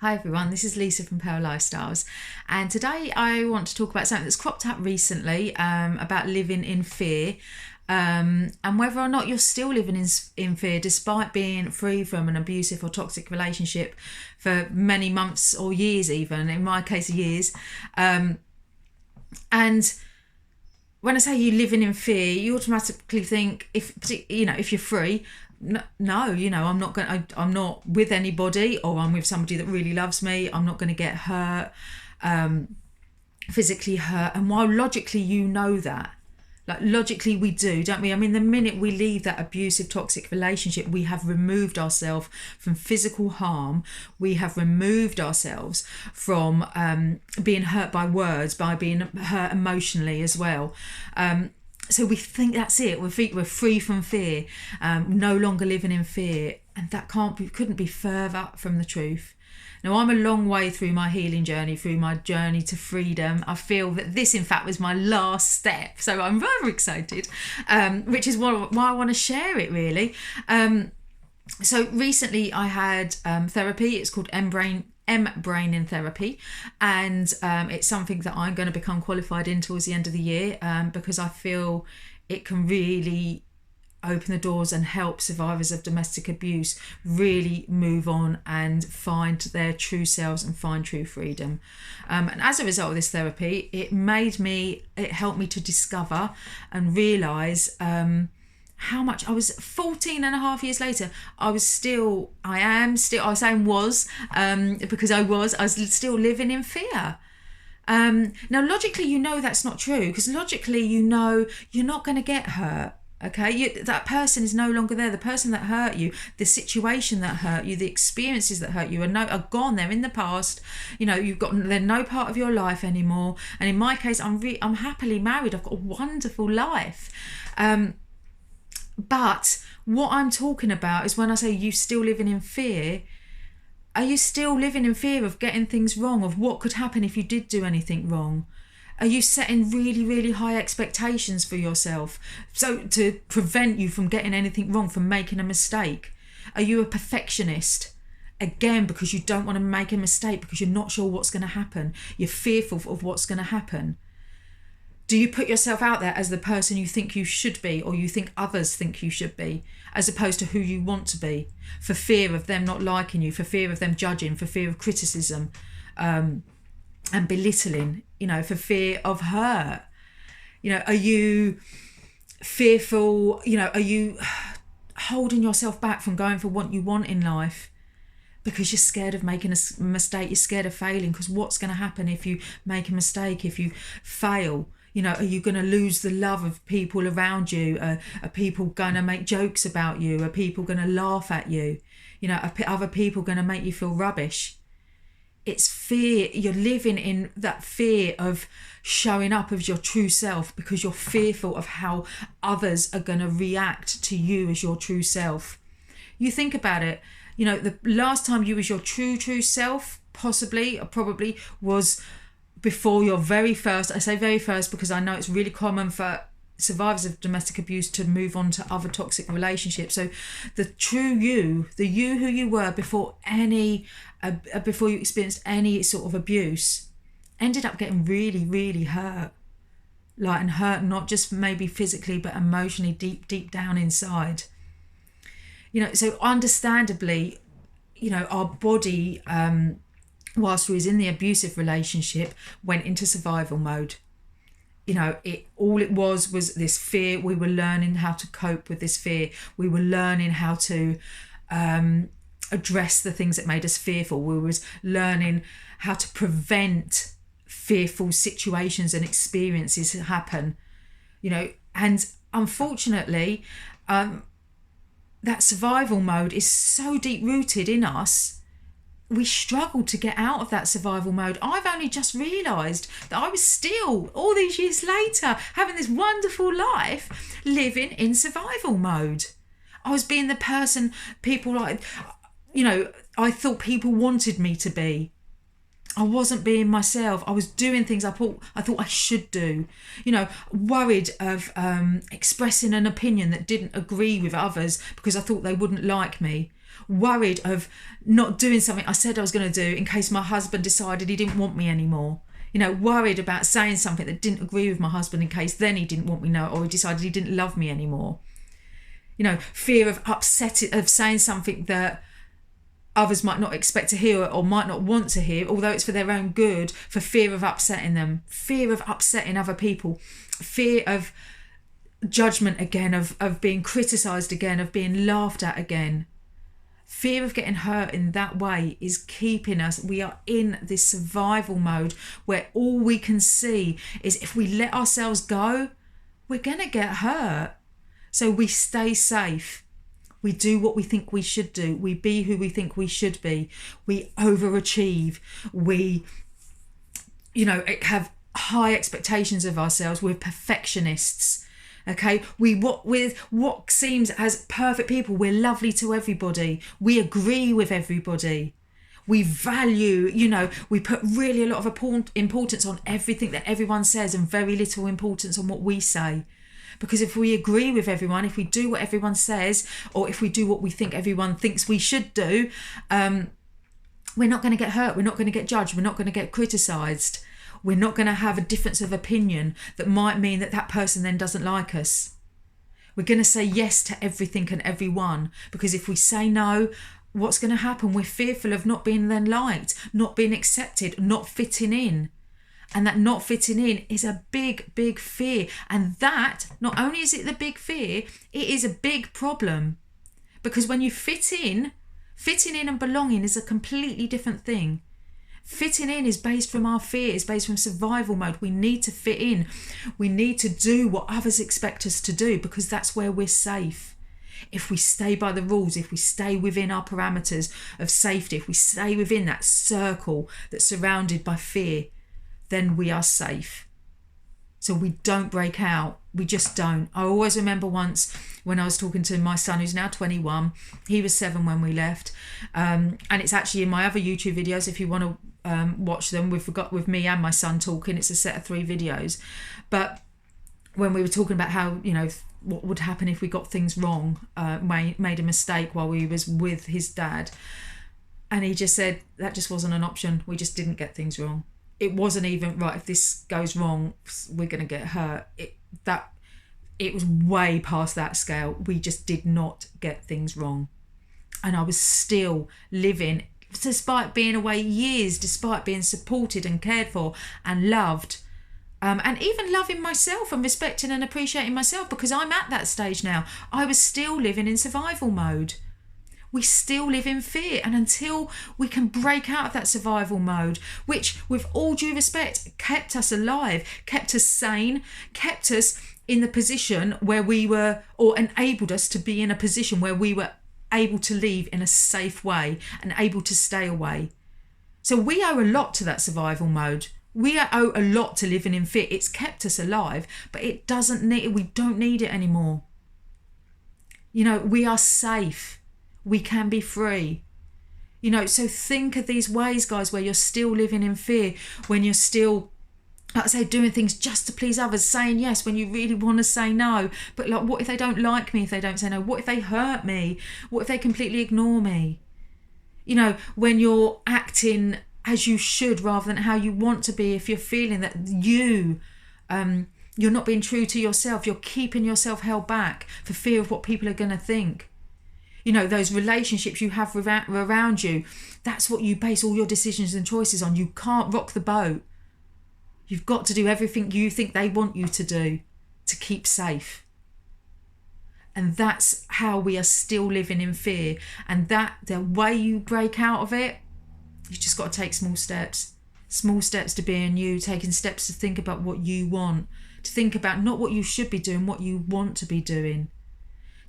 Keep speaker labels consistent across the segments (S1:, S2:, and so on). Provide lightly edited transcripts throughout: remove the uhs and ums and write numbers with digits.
S1: Hi everyone, this is Lisa from Pearl Lifestyles, and today I want to talk about something that's cropped up recently about living in fear, and whether or not you're still living in fear despite being free from an abusive or toxic relationship for many months or years, even in my case years. And when I say you living in fear, you automatically think if you're free. No, I'm not with anybody, or I'm with somebody that really loves me. I'm not going to get hurt, physically hurt. And while logically you know that, like logically we do, don't we? I mean, the minute we leave that abusive, toxic relationship, we have removed ourselves from physical harm. We have removed ourselves from being hurt by words, by being hurt emotionally as well. So we think that's it. We're free from fear, no longer living in fear, and that couldn't be further from the truth. Now, I'm a long way through my healing journey, through my journey to freedom. I feel that this, in fact, was my last step, so I'm very excited, which is why I want to share it, really. So recently I had therapy. It's called M-Brain in therapy, and it's something that I'm going to become qualified in towards the end of the year, because I feel it can really open the doors and help survivors of domestic abuse really move on and find their true selves and find true freedom. And as a result of this therapy, it helped me to discover and realise how much I was 14 and a half years later. I still still living in fear. Now, logically, you know that's not true, because logically, you know you're not going to get hurt. Okay, that person is no longer there. The person that hurt you, the situation that hurt you, the experiences that hurt you are gone. They're in the past. They're no part of your life anymore. And in my case, I'm happily married. I've got a wonderful life. But what I'm talking about is when I say you still living in fear, are you still living in fear of getting things wrong, of what could happen if you did do anything wrong? Are you setting really, really high expectations for yourself so to prevent you from getting anything wrong, from making a mistake? Are you a perfectionist? Again, because you don't want to make a mistake, because you're not sure what's going to happen. You're fearful of what's going to happen. Do you put yourself out there as the person you think you should be, or you think others think you should be, as opposed to who you want to be, for fear of them not liking you, for fear of them judging, for fear of criticism and belittling, for fear of hurt? Are you fearful? Are you holding yourself back from going for what you want in life because you're scared of making a mistake? You're scared of failing, because what's going to happen if you make a mistake, if you fail? Are you going to lose the love of people around you? Are people going to make jokes about you? Are people going to laugh at you? Are other people going to make you feel rubbish? It's fear. You're living in that fear of showing up as your true self, because you're fearful of how others are going to react to you as your true self. You think about it. The last time you was your true self, possibly or probably, was before your very first. I say very first because I know it's really common for survivors of domestic abuse to move on to other toxic relationships. So the true you, the you who you were before before you experienced any sort of abuse, ended up getting really, really hurt. And hurt not just maybe physically, but emotionally, deep down inside. So understandably, our body, whilst we was in the abusive relationship, went into survival mode. It was this fear. We were learning how to cope with this fear. We were learning how to address the things that made us fearful. We was learning how to prevent fearful situations and experiences to happen. And unfortunately, that survival mode is so deep rooted in us. We struggle to get out of that survival mode. I've only just realised that I was still, all these years later, having this wonderful life, living in survival mode. I was being the person people I thought people wanted me to be. I wasn't being myself. I was doing things I thought I should do. Worried of expressing an opinion that didn't agree with others because I thought they wouldn't like me. worried of not doing something I said I was going to do in case my husband decided he didn't want me anymore. You know, worried about saying something that didn't agree with my husband in case then he didn't want me now, or he decided he didn't love me anymore. You know, fear of of saying something that others might not expect to hear or might not want to hear, although it's for their own good, for fear of upsetting them, fear of upsetting other people, fear of judgment again, of being criticised again, of being laughed at again. Fear of getting hurt in that way is keeping us. We are in this survival mode where all we can see is if we let ourselves go, we're going to get hurt. So we stay safe. We do what we think we should do. We be who we think we should be. We overachieve. We, have high expectations of ourselves. We're perfectionists. Okay, with what seems as perfect people, we're lovely to everybody. We agree with everybody. We value, we put really a lot of importance on everything that everyone says and very little importance on what we say. Because if we agree with everyone, if we do what everyone says, or if we do what we think everyone thinks we should do, we're not going to get hurt. We're not going to get judged. We're not going to get criticised. We're not going to have a difference of opinion that might mean that person then doesn't like us. We're going to say yes to everything and everyone, because if we say no, what's going to happen? We're fearful of not being then liked, not being accepted, not fitting in. And that not fitting in is a big, big fear. And that, not only is it the big fear, it is a big problem. Because when you fitting in and belonging is a completely different thing. Fitting in is based from our fear, is based from survival mode. We need to fit in. We need to do what others expect us to do because that's where we're safe. If we stay by the rules, if we stay within our parameters of safety, if we stay within that circle that's surrounded by fear, then we are safe. So we don't break out. We just don't. I always remember once when I was talking to my son, who's now 21. He was 7 when we left. And it's actually in my other YouTube videos, if you want to watch them, with me and my son talking. It's a set of 3 videos. But when we were talking about how, what would happen if we got things wrong, made a mistake while we was with his dad. And he just said, that just wasn't an option. We just didn't get things wrong. It wasn't even, right, if this goes wrong, we're going to get hurt. It was way past that scale. We just did not get things wrong. And I was still living, despite being away years, despite being supported and cared for and loved. And even loving myself and respecting and appreciating myself, because I'm at that stage now. I was still living in survival mode. We still live in fear, and until we can break out of that survival mode, which with all due respect kept us alive, kept us sane, kept us in the position where we were, or enabled us to be in a position where we were able to leave in a safe way and able to stay away. So we owe a lot to that survival mode. We owe a lot to living in fear. It's kept us alive, but we don't need it anymore. We are safe. We can be free. So think of these ways, guys, where you're still living in fear, when you're still, like I say, doing things just to please others, saying yes when you really want to say no. But what if they don't like me if they don't say no? What if they hurt me? What if they completely ignore me? When you're acting as you should rather than how you want to be, if you're feeling that you're not being true to yourself, you're keeping yourself held back for fear of what people are going to think. Those relationships you have around you, that's what you base all your decisions and choices on. You can't rock the boat. You've got to do everything you think they want you to do to keep safe. And that's how we are still living in fear. And the way you break out of it, you've just got to take small steps. Small steps to being you, taking steps to think about what you want, to think about not what you should be doing, what you want to be doing.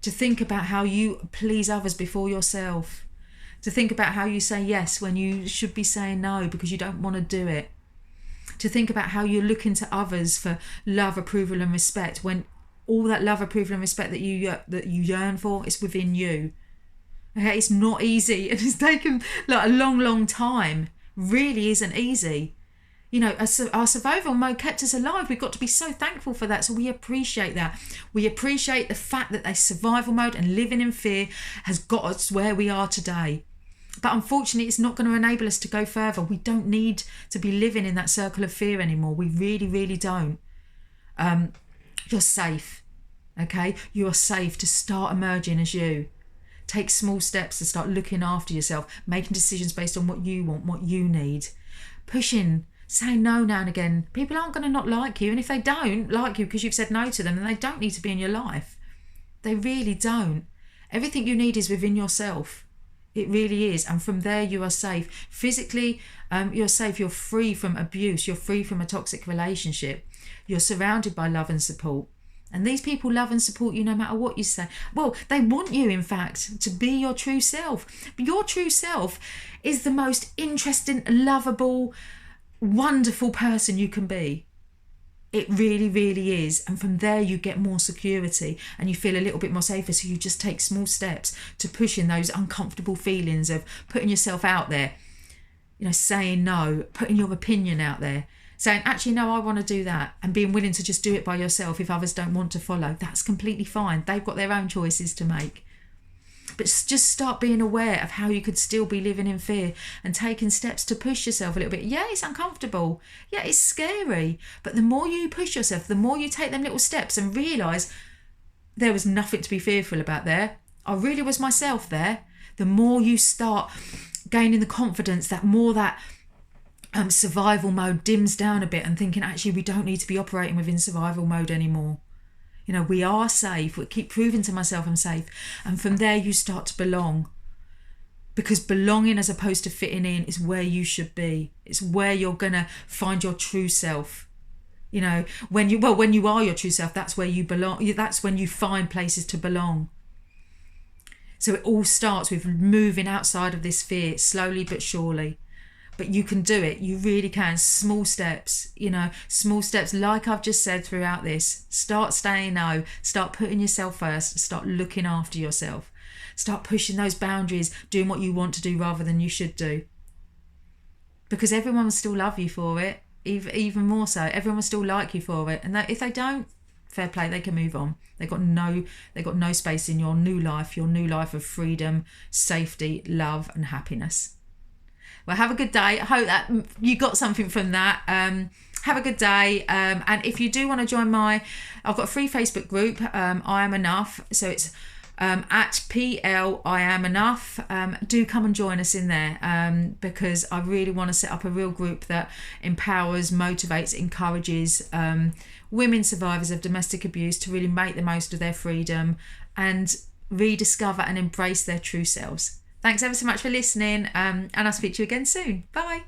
S1: To think about how you please others before yourself. To think about how you say yes when you should be saying no because you don't want to do it. To think about how you're looking to others for love, approval and respect, when all that love, approval and respect that you yearn for is within you. Okay, it's not easy, and it's taken a long, long time. Really isn't easy. You know, our survival mode kept us alive. We've got to be so thankful for that. So we appreciate that. We appreciate the fact that a survival mode and living in fear has got us where we are today. But unfortunately, it's not going to enable us to go further. We don't need to be living in that circle of fear anymore. We really, really don't. You're safe, okay? You are safe to start emerging as you. Take small steps to start looking after yourself, making decisions based on what you want, what you need. Pushing, saying no now and again. People aren't going to not like you. And if they don't like you because you've said no to them, then they don't need to be in your life. They really don't. Everything you need is within yourself. It really is. And from there, you are safe. Physically, you're safe. You're free from abuse. You're free from a toxic relationship. You're surrounded by love and support. And these people love and support you no matter what you say. Well, they want you, in fact, to be your true self. But your true self is the most interesting, lovable, wonderful person you can be. It really, really is. And from there, you get more security and you feel a little bit more safer. So you just take small steps to push in those uncomfortable feelings of putting yourself out there, you know, saying no, putting your opinion out there, saying, actually, no, I want to do that, and being willing to just do it by yourself if others don't want to follow. That's completely fine. They've got their own choices to make. But just start being aware of how you could still be living in fear and taking steps to push yourself a little bit. Yeah, it's uncomfortable. Yeah, it's scary. But the more you push yourself, the more you take them little steps and realise there was nothing to be fearful about there. I really was myself there. The more you start gaining the confidence, that more that survival mode dims down a bit and thinking, actually, we don't need to be operating within survival mode anymore. You know, we are safe. We keep proving to myself I'm safe. And from there, you start to belong. Because belonging as opposed to fitting in is where you should be. It's where you're going to find your true self. You know, when you are your true self, that's where you belong. That's when you find places to belong. So it all starts with moving outside of this fear, slowly but surely. But you can do it. You really can. Small steps, you know, small steps. Like I've just said throughout this, start saying no, start putting yourself first, start looking after yourself, start pushing those boundaries, doing what you want to do rather than you should do. Because everyone will still love you for it, even more so. Everyone will still like you for it. And if they don't, fair play, they can move on. They've got no space in your new life of freedom, safety, love and happiness. Well, have a good day. I hope that you got something from that. Have a good day. And if you do want to join I've got a free Facebook group, I Am Enough. So it's at PL I Am Enough. Do come and join us in there because I really want to set up a real group that empowers, motivates, encourages women survivors of domestic abuse to really make the most of their freedom and rediscover and embrace their true selves. Thanks ever so much for listening, and I'll speak to you again soon. Bye.